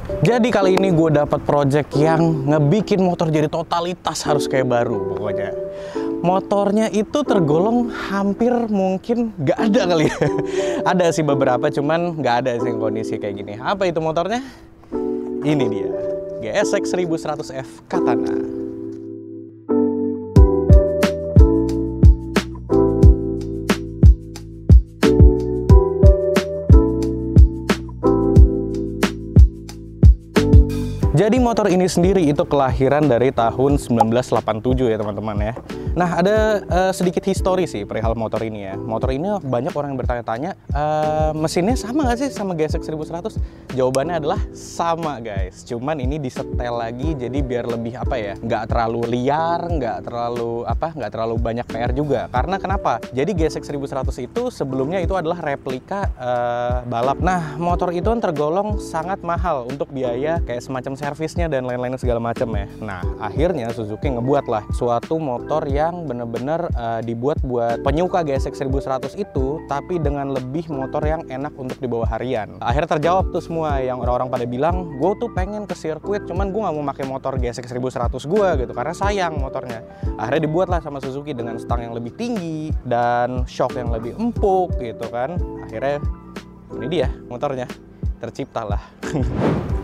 Jadi kali ini gue dapat project yang ngebikin motor jadi totalitas harus kayak baru pokoknya. Motornya itu tergolong hampir mungkin nggak ada kali ya. Ada sih beberapa, cuman nggak ada sih kondisi kayak gini. Apa itu motornya? Ini dia, GSX 1100F Katana. Jadi motor ini sendiri itu kelahiran dari tahun 1987 ya teman-teman ya. Nah ada sedikit histori sih perihal motor ini ya. Motor ini banyak orang yang bertanya-tanya, mesinnya sama nggak sih sama GSX 1100? Jawabannya adalah sama guys. Cuman ini disetel lagi jadi biar lebih apa ya, nggak terlalu liar, nggak terlalu banyak PR juga. Karena kenapa? Jadi GSX 1100 itu sebelumnya itu adalah replika balap. Nah motor itu kan tergolong sangat mahal untuk biaya kayak semacam servisnya dan lain-lain segala macam ya. Nah akhirnya Suzuki ngebuat lah suatu motor yang bener-bener dibuat buat penyuka GSX 1100 itu, tapi dengan lebih motor yang enak untuk dibawa harian. Akhirnya terjawab tuh semua yang orang-orang pada bilang, gue tuh pengen ke sirkuit, cuman gue nggak mau pakai motor GSX 1100 gue gitu, karena sayang motornya. Akhirnya dibuat lah sama Suzuki dengan stang yang lebih tinggi dan shock yang lebih empuk gitu kan. Akhirnya ini dia motornya terciptalah.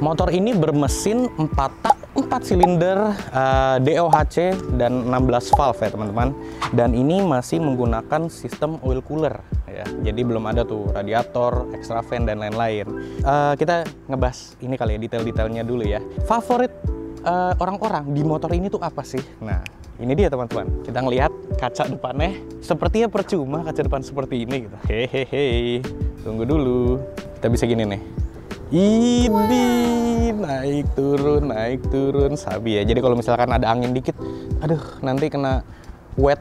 Motor ini bermesin 4 tak 4 silinder DOHC dan 16 valve ya teman-teman. Dan ini masih menggunakan sistem oil cooler ya. Jadi belum ada tuh radiator, extra fan dan lain-lain. Kita ngebahas ini kali ya, detail-detailnya dulu ya. Favorit orang-orang di motor ini tuh apa sih? Nah ini dia teman-teman, kita ngelihat kaca depannya sepertinya percuma kaca depan seperti ini gitu. Hehehe, tunggu dulu, kita bisa gini nih. Ini naik turun sabi ya. Jadi kalau misalkan ada angin dikit, aduh nanti kena wet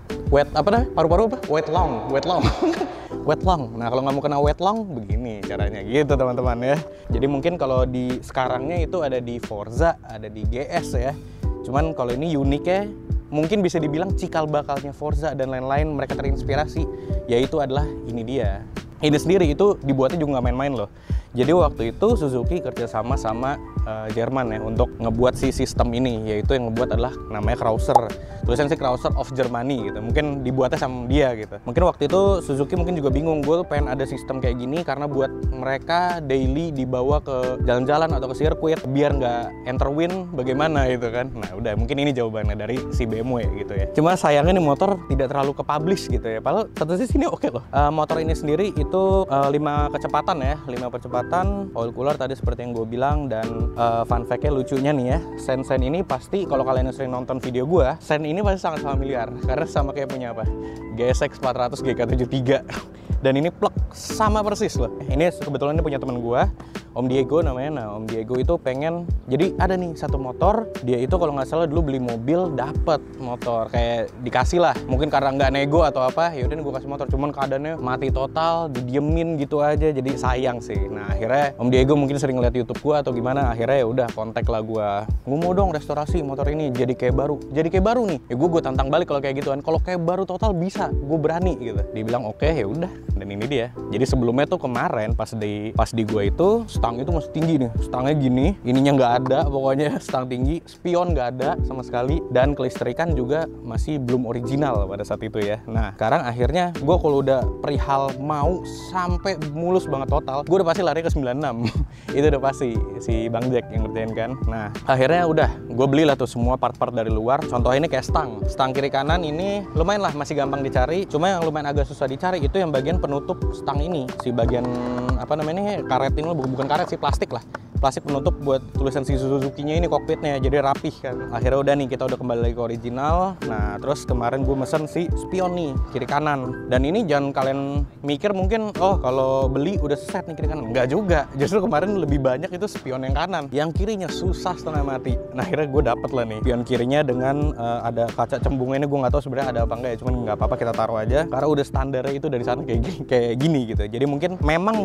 apa dah, paru-paru apa? Wet long wet long. Nah kalau nggak mau kena wet long, begini caranya gitu teman-teman ya. Jadi mungkin kalau di sekarangnya itu ada di Forza, ada di GS ya. Cuman kalau ini uniknya mungkin bisa dibilang cikal bakalnya Forza dan lain-lain, mereka terinspirasi, yaitu adalah ini dia. Ini sendiri itu dibuatnya juga nggak main-main loh. Jadi waktu itu Suzuki kerjasama sama Jerman ya untuk ngebuat si sistem ini, yaitu yang ngebuat adalah namanya Krauser. Tulisan sih Krauser of Germany gitu. Mungkin dibuatnya sama dia gitu. Mungkin waktu itu Suzuki mungkin juga bingung, gue pengen ada sistem kayak gini karena buat mereka daily dibawa ke jalan-jalan atau ke sirkuit biar nggak enter win bagaimana gitu kan. Nah udah mungkin ini jawabannya dari si BMW gitu ya. Cuma sayangnya nih motor tidak terlalu ke-publish gitu ya. Padahal satu sisi ini oke loh. Motor ini sendiri itu 5 kecepatan ya, 5 kecepatan, oil cooler tadi seperti yang gue bilang, dan fun fact-nya lucunya nih ya, sen-sen ini pasti kalau kalian yang sering nonton video gue, sen ini pasti sangat familiar karena sama kayak punya apa? GSX 400 GK73 dan ini plek sama persis loh. Ini kebetulan ini punya temen gue, Om Diego namanya. Nah Om Diego itu pengen, jadi ada nih satu motor, dia itu kalau nggak salah dulu beli mobil dapet motor kayak dikasih lah, mungkin karena nggak nego atau apa, yaudah nih gue kasih motor, cuman keadaannya mati total, didiemin gitu aja, jadi sayang sih. Nah akhirnya Om Diego mungkin sering ngeliat YouTube gue atau gimana, akhirnya ya udah kontak lah gue mau dong restorasi motor ini jadi kayak baru nih. Ya gue tantang balik kalau kayak gituan, kalau kayak baru total bisa, gue berani gitu. Dibilang oke, ya udah. Dan ini dia. Jadi sebelumnya tuh kemarin pas di gue itu stang itu masih tinggi nih, stangnya gini, ininya nggak ada, pokoknya stang tinggi, spion nggak ada sama sekali, dan kelistrikan juga masih belum original pada saat itu ya. Nah sekarang akhirnya gue kalau udah perihal mau sampai mulus banget total, gue udah pasti lari ke 96 itu udah pasti si Bang Jack yang ngerjain kan. Nah akhirnya udah gue belilah tuh semua part-part dari luar. Contohnya ini kayak stang kiri kanan ini lumayan lah, masih gampang dicari, cuma yang lumayan agak susah dicari itu yang bagian penutup stang ini, si bagian apa namanya, karet ini, bukan karet sih, plastik lah, plastik penutup buat tulisan si Suzuki-nya ini, kokpitnya, jadi rapih kan. Akhirnya udah nih, kita udah kembali lagi ke original. Nah terus kemarin gue mesen si spion nih kiri kanan, dan ini jangan kalian mikir mungkin oh kalau beli udah set nih kiri kanan, enggak juga. Justru kemarin lebih banyak itu spion yang kanan, yang kirinya susah setengah mati. Nah akhirnya gue dapet lah nih spion kirinya dengan ada kaca cembungnya. Ini gue nggak tahu sebenarnya ada apa enggak ya, cuman nggak apa-apa, kita taruh aja karena udah standarnya itu dari sana kayak gini gitu. Jadi mungkin memang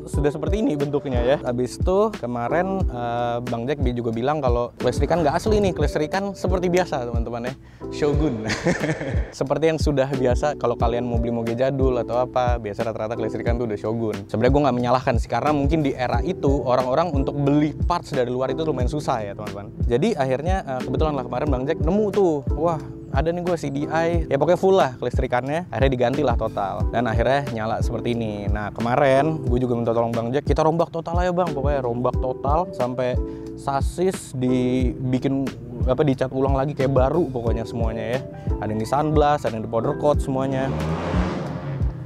sudah seperti ini bentuknya ya. Habis itu kemarin kemarin Bang Jack juga bilang kalau kelistrikan nggak asli nih, kelistrikan seperti biasa teman-teman ya, Shogun. Seperti yang sudah biasa kalau kalian mau beli moge jadul atau apa, biasa rata-rata kelistrikan tuh udah Shogun. Sebenarnya gue nggak menyalahkan sih, karena mungkin di era itu orang-orang untuk beli parts dari luar itu lumayan susah ya teman-teman. Jadi akhirnya kebetulan lah kemarin Bang Jack nemu tuh, wah ada nih gue CDI, ya pokoknya full lah kelistrikannya. Akhirnya diganti lah total, dan akhirnya nyala seperti ini. Nah kemarin gue juga minta tolong Bang Jack, kita rombak total aja Bang, pokoknya rombak total sampai sasis dibikin dicat ulang lagi kayak baru pokoknya semuanya ya. Ada yang di sunblast, ada yang di powder coat semuanya.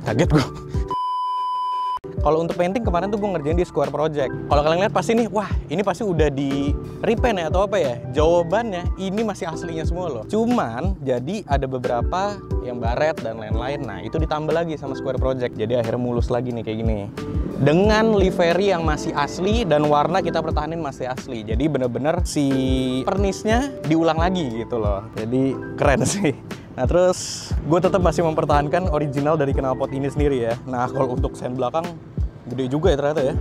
Kaget gue. Kalau untuk painting kemarin tuh gue ngerjain di Square Project. Kalau kalian lihat pasti nih, wah ini pasti udah di repaint ya atau apa ya? Jawabannya ini masih aslinya semua loh. Cuman jadi ada beberapa yang baret dan lain-lain. Nah itu ditambah lagi sama Square Project. Jadi akhirnya mulus lagi nih kayak gini. Dengan livery yang masih asli dan warna kita pertahanin masih asli. Jadi bener-bener si pernisnya diulang lagi gitu loh. Jadi keren sih. Nah terus gue tetap masih mempertahankan original dari knalpot ini sendiri ya. Nah kalau untuk sen belakang gede juga ya ternyata ya.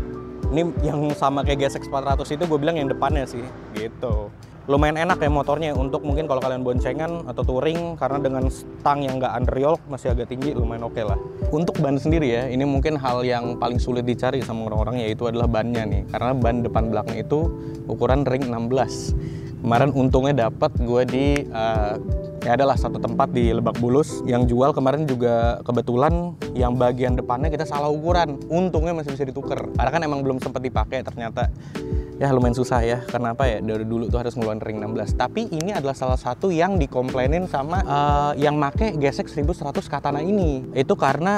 Ini yang sama kayak GSX 400 itu gue bilang yang depannya sih gitu. Lumayan enak ya motornya untuk mungkin kalau kalian boncengan atau touring, karena dengan stang yang nggak underyoke masih agak tinggi, lumayan oke lah. Untuk ban sendiri ya, ini mungkin hal yang paling sulit dicari sama orang-orang, yaitu adalah bannya nih. Karena ban depan belakang itu ukuran ring 16. Kemarin untungnya dapat gue di ya adalah satu tempat di Lebak Bulus yang jual. Kemarin juga kebetulan yang bagian depannya kita salah ukuran, untungnya masih bisa ditukar karena kan emang belum sempat dipakai ternyata. Ya lumayan susah ya, karena apa ya, dari dulu tuh harus ngeluarin ring 16. Tapi ini adalah salah satu yang dikomplainin sama yang make GSX 1100 Katana ini. Itu karena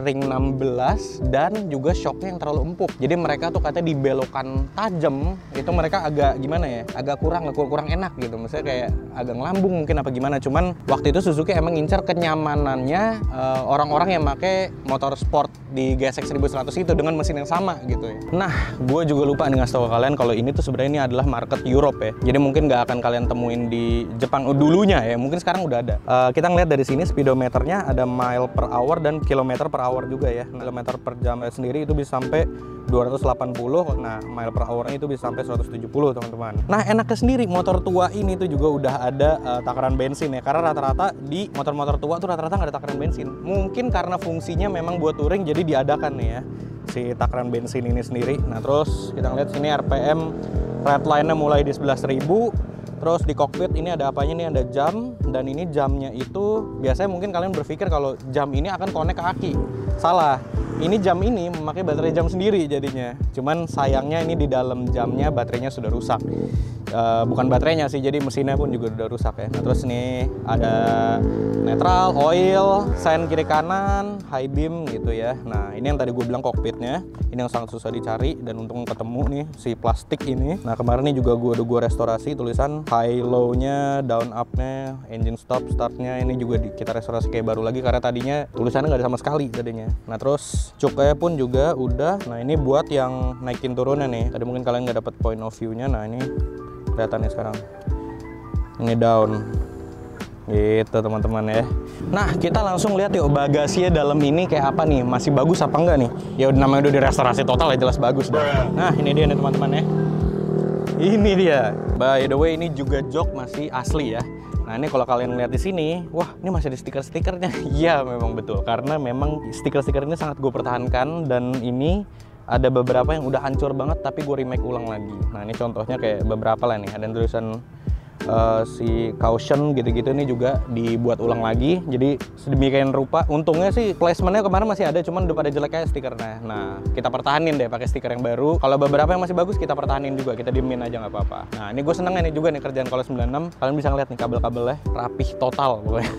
ring 16 dan juga shocknya yang terlalu empuk. Jadi mereka tuh katanya di belokan tajam itu mereka agak gimana ya, agak kurang enak gitu. Maksudnya kayak agak ngelambung mungkin apa gimana. Cuman waktu itu Suzuki emang ngincar kenyamanannya orang-orang yang make motor sport di GSX 1100 itu dengan mesin yang sama gitu ya. Nah, gue juga lupa nih ngasih tau kalian kalau ini tuh sebenarnya ini adalah market Europe ya. Jadi mungkin nggak akan kalian temuin di Jepang dulunya ya. Mungkin sekarang udah ada. Kita ngeliat dari sini speedometernya ada mile per hour dan kilometer per hour juga ya. Kilometer per jam sendiri itu bisa sampai 280. Nah, mile per hour-nya itu bisa sampai 170 teman-teman. Nah, enaknya sendiri motor tua ini tuh juga udah ada takaran bensin ya. Karena rata-rata di motor-motor tua tuh rata-rata nggak ada takaran bensin. Mungkin karena fungsinya memang buat touring jadi diadakan nih ya si takaran bensin ini sendiri. Nah terus kita ngeliat sini RPM red line-nya mulai di 11.000. Terus di cockpit ini ada apanya nih, ada jam, dan ini jamnya itu biasanya mungkin kalian berpikir kalau jam ini akan connect ke aki. Salah, ini jam ini memakai baterai jam sendiri jadinya. Cuman sayangnya ini di dalam jamnya baterainya sudah rusak. Bukan baterainya sih, jadi mesinnya pun juga udah rusak ya. Nah terus nih ada neutral, oil, sen kiri kanan, high beam gitu ya. Nah ini yang tadi gue bilang cockpitnya, ini yang sangat susah dicari dan untung ketemu nih si plastik ini. Nah kemarin ini juga udah gue restorasi tulisan high low nya, down up nya, engine stop startnya ini juga kita restorasi kayak baru lagi karena tadinya tulisannya nggak ada sama sekali tadinya. Nah terus cuknya pun juga udah. Nah ini buat yang naikin turunnya nih, tadi mungkin kalian nggak dapet point of view nya. Nah ini kelihatannya sekarang ini down gitu teman-teman ya. Nah kita langsung lihat yuk bagasinya dalam ini kayak apa nih, masih bagus apa enggak nih. Ya namanya udah direstorasi total ya jelas bagus dah. Nah ini dia nih teman-teman ya, ini dia. By the way ini juga jok masih asli ya. Nah ini kalau kalian lihat di sini, wah ini masih ada stiker-stikernya. Iya memang betul, karena memang stiker-stiker ini sangat gue pertahankan, dan ini ada beberapa yang udah hancur banget tapi gue remake ulang lagi. Nah ini contohnya kayak beberapa lah nih, ada tulisan si caution gitu-gitu, ini juga dibuat ulang lagi jadi sedemikian rupa. Untungnya sih placementnya kemarin masih ada, cuman udah pada jelek kayak stikernya. Nah kita pertahanin deh pakai stiker yang baru. Kalau beberapa yang masih bagus kita pertahanin juga, kita diemin aja nggak apa-apa. Nah ini gue seneng nih juga nih kerjaan kalau 96, kalian bisa ngeliat nih kabel-kabelnya rapih total pokoknya.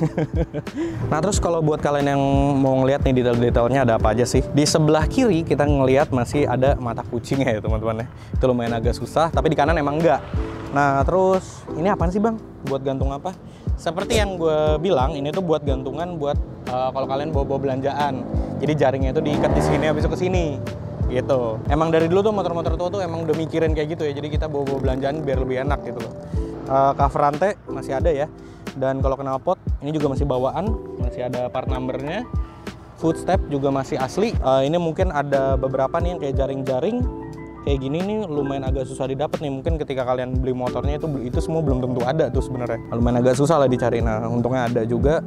Nah terus kalau buat kalian yang mau ngeliat nih detail-detailnya ada apa aja sih, di sebelah kiri kita ngeliat masih ada mata kucingnya ya teman-teman ya. Itu lumayan agak susah, tapi di kanan emang enggak. Nah terus ini apaan sih bang? Buat gantung apa? Seperti yang gue bilang, ini tuh buat gantungan buat kalau kalian bawa belanjaan. Jadi jaringnya itu diikat di sini habis itu ke sini gitu. Emang dari dulu tuh motor-motor tua tuh emang udah mikirin kayak gitu ya. Jadi kita bawa belanjaan biar lebih enak gitu loh. Cover rantai masih ada ya. Dan kalau knalpot ini juga masih bawaan, masih ada part numbernya. Footstep juga masih asli. Ini mungkin ada beberapa nih yang kayak jaring-jaring kayak gini nih lumayan agak susah didapat nih. Mungkin ketika kalian beli motornya itu semua belum tentu ada tuh sebenarnya. Lumayan agak susah lah dicari. Nah, untungnya ada juga.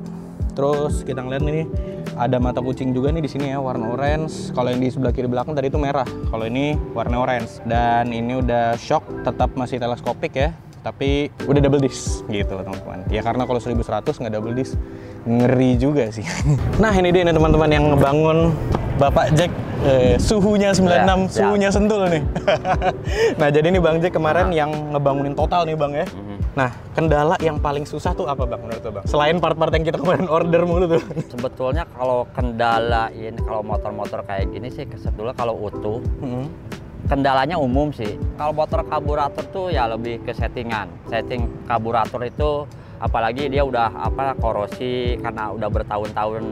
Terus kita ngeliat nih ada mata kucing juga nih di sini ya, warna orange. Kalau yang di sebelah kiri belakang tadi itu merah. Kalau ini warna orange. Dan ini udah shock, tetap masih teleskopik ya. Tapi udah double disc gitu teman-teman. Ya karena kalau 1100 nggak double disc ngeri juga sih. Nah ini dia nih teman-teman yang ngebangun Bapak Jack, suhunya 96, suhunya Sentul nih. Nah jadi nih Bang Jack kemarin yang ngebangunin total nih Bang ya. Nah kendala yang paling susah tuh apa Bang menurut Bang? Selain part-part yang kita kemarin order mulu tuh. Sebetulnya kalau kendalain kalau motor-motor kayak gini sih sebetulnya kalau utuh. Kendalanya umum sih. Kalau motor karburator tuh ya lebih ke settingan. Setting karburator itu apalagi dia udah korosi karena udah bertahun-tahun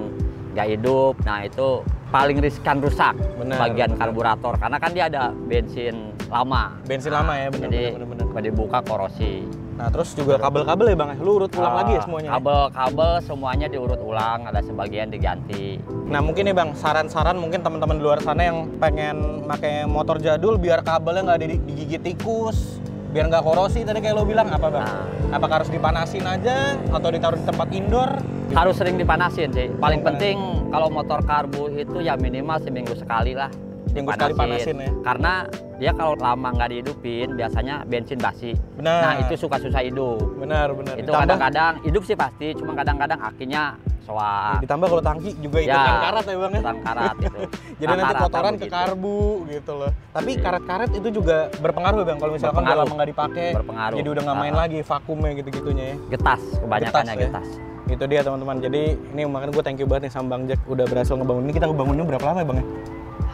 nggak hidup. Nah itu paling riskan rusak. Bener, bagian karburator karena kan dia ada bensin lama. Bensin lama ya, bener. Jadi kalau dibuka korosi. Nah terus juga kabel-kabel ya Bang, lu urut ulang lagi ya semuanya? Kabel-kabel semuanya diurut ulang, ada sebagian diganti. Nah mungkin nih Bang, saran-saran mungkin teman-teman di luar sana yang pengen pakai motor jadul biar kabelnya nggak digigit tikus, biar nggak korosi tadi kayak lo bilang apa Bang? Apakah harus dipanasin aja atau ditaruh di tempat indoor? Harus sering dipanasin sih. Paling penting kalau motor karbu itu ya minimal seminggu sekali lah. Minggu sekali panasin ya? Karena dia kalau lama nggak dihidupin biasanya bensin basi. Benar. Nah itu suka susah hidup. Benar. Itu kadang-kadang hidup sih pasti, cuma kadang-kadang akinya soak. Ditambah kalau tangki juga ikut karat ya Bang ya? Karat itu. Jadi nanti kotoran ke karbu gitu loh. Tapi karet-karet itu juga berpengaruh ya Bang kalau misalkan udah lama nggak dipakai. Berpengaruh. Jadi udah nggak main lagi vakumnya gitu-gitunya ya. Getas, kebanyakannya getas. Itu dia teman-teman. Jadi ini makanya gue thank you banget nih sama Bang Jack udah berhasil ngebangun ini. Kita ngebangunnya berapa lama ya Bang ya?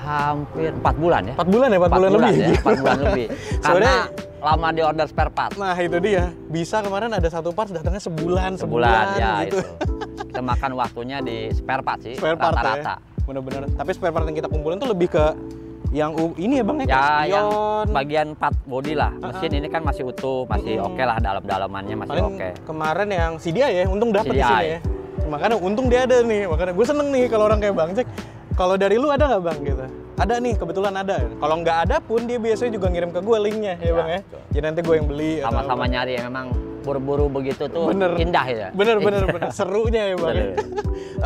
Hampir 4 bulan ya. 4 bulan ya? 4 bulan lebih? Ya, 4 bulan lebih. Karena lama di order spare part. Nah itu dia. Bisa kemarin ada satu part datangnya sebulan ya gitu. Itu. Kita makan waktunya di spare part sih. Spare part rata-rata. Ya? Bener-bener. Tapi spare part yang kita kumpulin tuh lebih ke yang ini ya Bang ya? Yang bagian part body lah. Mesin ini kan masih utuh, masih oke lah dalam-dalamannya masih oke. Kemarin yang CDI ya, untung dapet di sini ya. Makanya untung dia ada nih. Makanya gue seneng nih kalau orang kayak Bang Jack. Kalau dari lu ada nggak Bang gitu? Ada nih, kebetulan ada. Kalau nggak ada pun dia biasanya juga ngirim ke gue linknya ya Bang ya. Jadi nanti gue yang beli. Sama-sama nyari, memang buru-buru begitu tuh indah ya. Bener. Serunya ya Bang ya.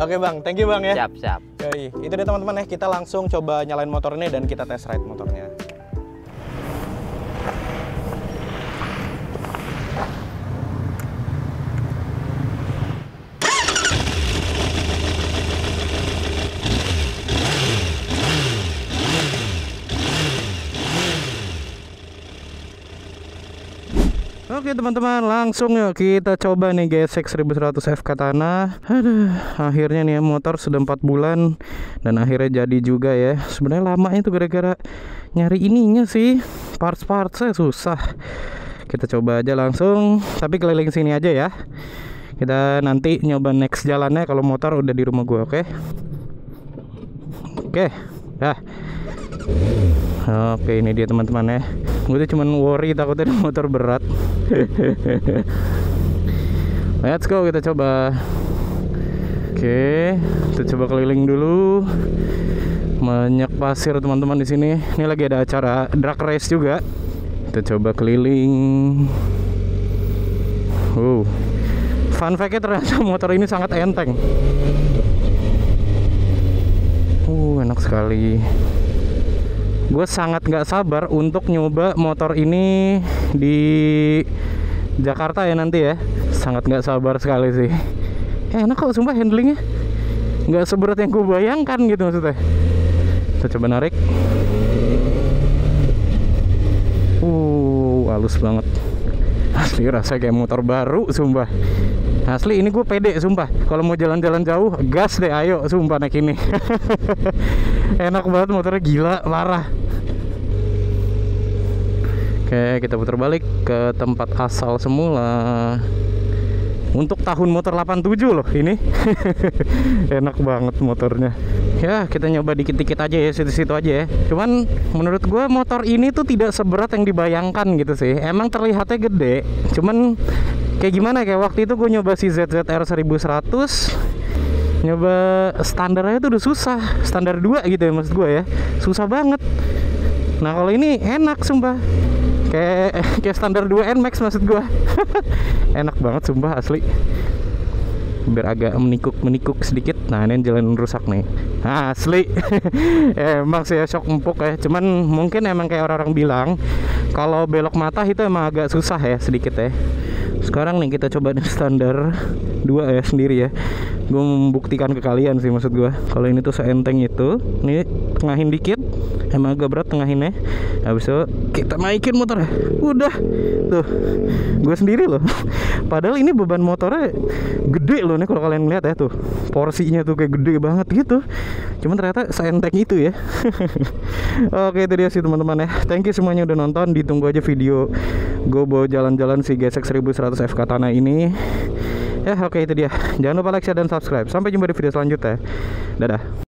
Oke Bang, thank you Bang ya. Siap. Yoi. Itu dia teman-teman ya, kita langsung coba nyalain motornya dan kita test ride motornya. Oke teman-teman, langsung yuk kita coba nih GSX 1100 F Katana. Aduh, akhirnya nih ya, motor sudah 4 bulan dan akhirnya jadi juga ya. Sebenarnya lama itu gara-gara nyari ininya sih, parts-partsnya susah. Kita coba aja langsung, tapi keliling sini aja ya. Kita nanti nyoba next jalannya kalau motor udah di rumah gua, oke? Oke, dah. Oke, ini dia teman-teman ya. Gue tuh cuman worry takutnya motor berat. Let's go, kita coba. Oke, kita coba keliling dulu. Banyak pasir teman-teman di sini. Ini lagi ada acara drag race juga. Kita coba keliling. Fun fact-nya ternyata motor ini sangat enteng. Enak sekali. Gue sangat nggak sabar untuk nyoba motor ini di Jakarta ya nanti ya. Sangat nggak sabar sekali sih. Enak kok sumpah handlingnya. Nggak seberat yang gue bayangkan gitu maksudnya. Kita coba narik. Halus banget. Asli rasanya kayak motor baru sumpah. Asli ini gue pede sumpah. Kalau mau jalan-jalan jauh gas deh, ayo sumpah naik ini. Enak banget motornya, gila parah. Oke, kita putar balik ke tempat asal semula. Untuk tahun motor 87 loh ini. Enak banget motornya. Ya kita nyoba dikit-dikit aja ya, situ-situ aja ya. Cuman menurut gue motor ini tuh tidak seberat yang dibayangkan gitu sih. Emang terlihatnya gede, cuman kayak gimana, kayak waktu itu gue nyoba si ZZR 1100, nyoba standar aja tuh udah susah. Standar 2 gitu ya maksud gue ya, susah banget. Nah kalau ini enak sumpah, kayak standar 2 NMAX maksud gua. Enak banget sumpah asli. Biar agak menikuk sedikit. Nah ini jalan rusak nih, asli. Emang saya shock empuk ya. Cuman mungkin emang kayak orang-orang bilang kalau belok mata itu emang agak susah ya sedikit ya. Sekarang nih kita coba nih standar 2 ya sendiri ya. Gue membuktikan ke kalian sih maksud gue. Kalau ini tuh seenteng itu. Nih tengahin dikit, emang agak berat tengahinnya. Habis itu kita naikin motornya. Udah tuh, gue sendiri loh. Padahal ini beban motornya gede loh nih kalau kalian lihat ya tuh. Porsinya tuh kayak gede banget gitu. Cuman ternyata seenteng itu ya. Oke itu dia sih teman-teman ya. Thank you semuanya udah nonton. Ditunggu aja video gue bawa jalan-jalan si GSX 1100 F Katana ini. Ya oke itu dia. Jangan lupa like, share, dan subscribe. Sampai jumpa di video selanjutnya. Dadah.